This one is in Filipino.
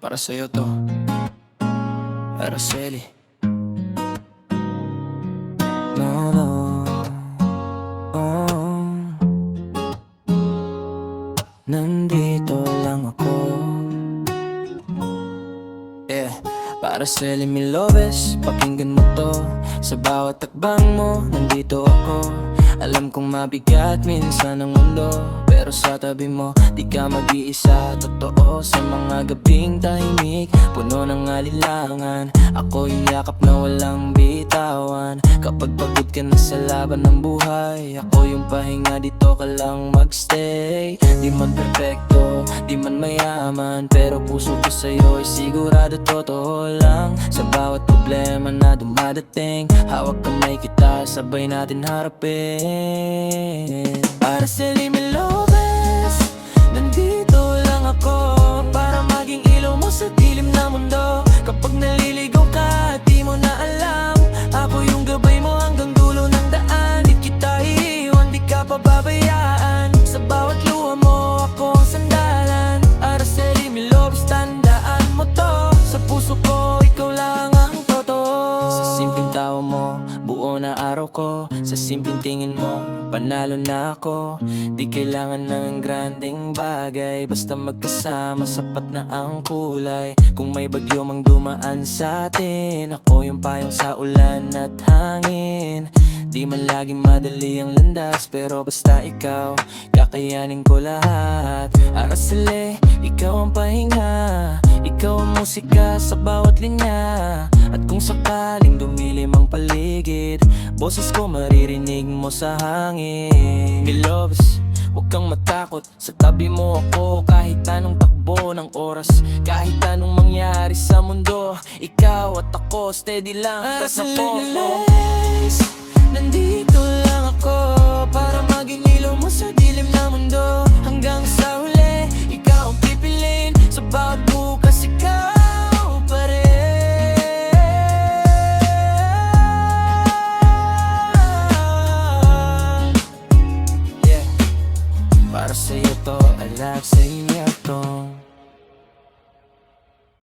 Para sa'yo to, Araceli. No, no, oh. Nandito lang ako, yeah. Para sa Limilobes, pakinggan mo to. Sa bawat takbang mo, nandito ako. Alam kong mabigat minsan ang mundo, pero sa tabi mo, di ka mag-iisa. Totoo sa mga gabing tahimik, puno ng alinlangan. Ako yung yakap na walang bitawan. Kapag pagod ka na sa laban ng buhay, ako yung pahinga, dito ka lang magstay. Di man perfecto, di man mayaman, pero puso ko sa'yo ay sigurado totoo lang. Sa bawat problema na dumadating, hawak kamay kita, sabay natin harapin. Para sa Limilobes, nandito lang ako, para maging ilaw mo sa dilim na mundo. Kapag naliligaw ka at di mo na alam, ako yung gabay mo hanggang dulo ng daan. Di kita iiwan, di ka pababayaan. Sa bawat luha mo, ako ang sandalan. Para sa Limilobes, tandaan mo to. Sa puso ko, ikaw lang ang totoo. Sa simpleng tawa mo, buo na araw ko. Sa simpleng tingin mo, panalo na ako. Di kailangan ng grandeng bagay, basta magkasama, sapat na ang kulay. Kung may bagyo mang dumaan sa atin, ako yung payong sa ulan at hangin. Di man laging madali ang landas, pero basta ikaw, kakayanin ko lahat. Araceli, ikaw ang pahinga, ikaw ang musika sa bawat linya. At kung sakaling dumilim ang paligid, boses ko maririnig mo sa hangin. Milobes, huwag kang matakot, sa tabi mo ako. Kahit anong takbo ng oras, kahit anong mangyari sa mundo, ikaw at ako, steady lang, tas ako. Nandito lang ako, para maging ilaw mo sa dilim na mundo. Hanggang sa huli, ikaw ang pipiliin. Sa bawat bukas, ikaw pa rin. Yeah. Para sa'yo to, I love sa inyo to.